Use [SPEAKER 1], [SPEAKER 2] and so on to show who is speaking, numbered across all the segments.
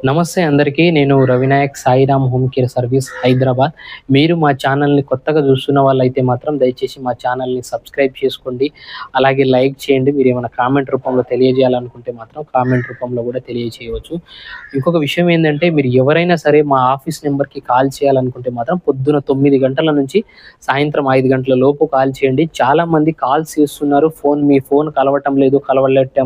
[SPEAKER 1] నమస్తే అందరికీ. నేను Ravinayak Sairam home care service Hyderabad. మీరు మా ఛానల్‌ని కొత్తగా చూస్తున్న వాళ్ళైతే మాత్రం దయచేసి మా ఛానల్‌ని సబ్స్క్రైబ్ చేసుకోండి. అలాగే లైక్ చేయండి. మీరేమైనా కామెంట్ రూపంలో తెలియజేయాలనుకుంటే మాత్రం కామెంట్ రూపంలో కూడా తెలియజేయవచ్చు. ఇంకొక విషయం ఏందంటే, మీరు ఎవరైనా సరే మా ఆఫీస్ నెంబర్‌కి కాల్ చేయాలనుకుంటే మాత్రం పొద్దున 9 గంటల నుంచి సాయంత్రం 5 గంటల లోపు కాల్ చేయండి. చాలామంది కాల్స్ చేస్తున్నారు. మీ ఫోన్ కలవటం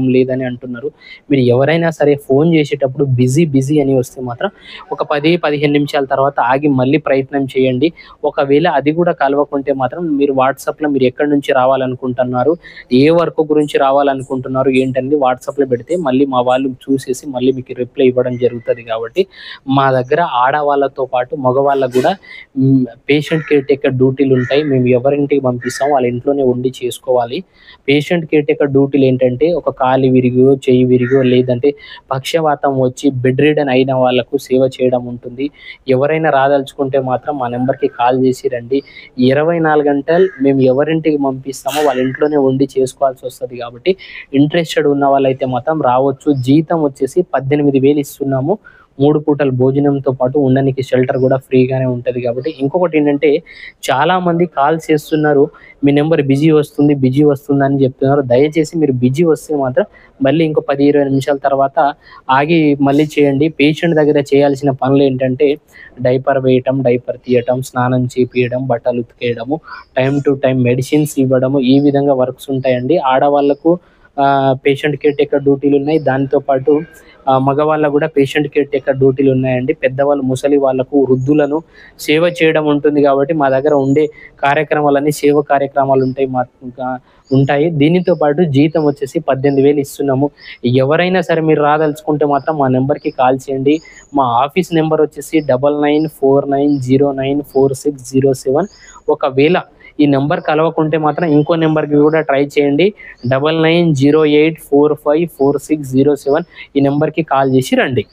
[SPEAKER 1] లేదని అంటున్నారు. మీరు ఎవరైనా సరే ఫోన్ చేసేటప్పుడు బిజీ అని వస్తే మాత్రం ఒక 10-15 నిమిషాల తర్వాత ఆగి మళ్ళీ ప్రయత్నం చేయండి. ఒకవేళ అది కూడా కలవకుంటే మాత్రం మీరు వాట్సాప్‌లో మీరు ఎక్కడి నుంచి రావాలనుకుంటున్నారు, ఏ వర్క్ గురించి రావాలనుకుంటున్నారు ఏంటనేది వాట్సాప్‌లో పెడితే మళ్ళీ మా వాళ్ళు చూసేసి మళ్ళీ మీకు రిప్లై ఇవ్వడం జరుగుతది. కాబట్టి మా దగ్గర ఆడవాళ్ళతో పాటు మగవాళ్ళకు కూడా పేషెంట్ కేర్ టేకర్ డ్యూటీలుంటాయి. మేము ఎవరింటికి పంపిస్తామో వాళ్ళ ఇంట్లోనే ఉండి చేసుకోవాలి. పేషెంట్ కేర్ టేకర్ డ్యూటీలు ఏంటంటే, ఒక కాలు విరిగో, చెయ్యి విరిగో, లేదంటే పక్షవాతం వచ్చి బెడ్ రిడెన్ అయిన వాళ్ళకు సేవ చేయడం ఉంటుంది. ఎవరైనా రాదలుచుకుంటే మాత్రం మా నెంబర్‌కి కాల్ చేసి రండి. 24 గంటలు మేము ఎవరింటికి పంపిస్తామో వాళ్ళ ఇంట్లోనే ఉండి చేసుకోవాల్సి వస్తది. కాబట్టి ఇంట్రెస్టెడ్ ఉన్న వాళ్ళైతే మాత్రం రావచ్చు. జీతం వచ్చేసి 18,000 ఇస్తున్నాము. 3 పూటల భోజనంతో పాటు ఉండనికి షెల్టర్ కూడా ఫ్రీగానే ఉంటది. కాబట్టి ఇంకొకటి ఏంటంటే, చాలామంది కాల్స్ చేస్తున్నారు. మీ నెంబర్ బిజీ వస్తుందని చెప్తున్నారు. దయచేసి మీరు బిజీ వస్తే మాత్రం మళ్ళీ ఇంకో 10-20 నిమిషాల తర్వాత ఆగి మళ్ళీ చేయండి. పేషెంట్ దగ్గర చేయాల్సిన పనులేంటంటే, డైపర్ వేయటం, డైపర్ తీయటం, స్నానం చేపియడం, బట్టలు ఉతికేయడము, టైమ్ టు టైమ్ మెడిసిన్స్ ఇవ్వడము, ఈ విధంగా వర్క్స్ ఉంటాయండి. ఆడవాళ్ళకు పేషెంట్ కేర్ టేకర్ డ్యూటీలున్నాయి. దానితో పాటు మగవాళ్ళకు కూడా పేషెంట్ కేర్ టేకర్ డ్యూటీలున్నాయండి. పెద్దవాళ్ళు, ముసలి వాళ్ళకు, వృద్ధులను సేవ చేయడం ఉంటుంది. కాబట్టి మా దగ్గర ఉండే కార్యక్రమాలన్నీ సేవ కార్యక్రమాలు ఉంటాయి. దీనితో పాటు జీతం వచ్చేసి 18,000 ఇస్తున్నాము. ఎవరైనా సరే మీరు రాదలుచుకుంటే మాత్రం మా నెంబర్‌కి కాల్ చేయండి. మా ఆఫీస్ నెంబర్ వచ్చేసి 9949094607. ఒకవేళ ఈ నెంబర్ కలవకుంటే మాత్రం ఇంకో నెంబర్‌కి కూడా ట్రై చేయండి. 9908454607. ఈ నెంబర్‌కి కాల్ చేసి రండి.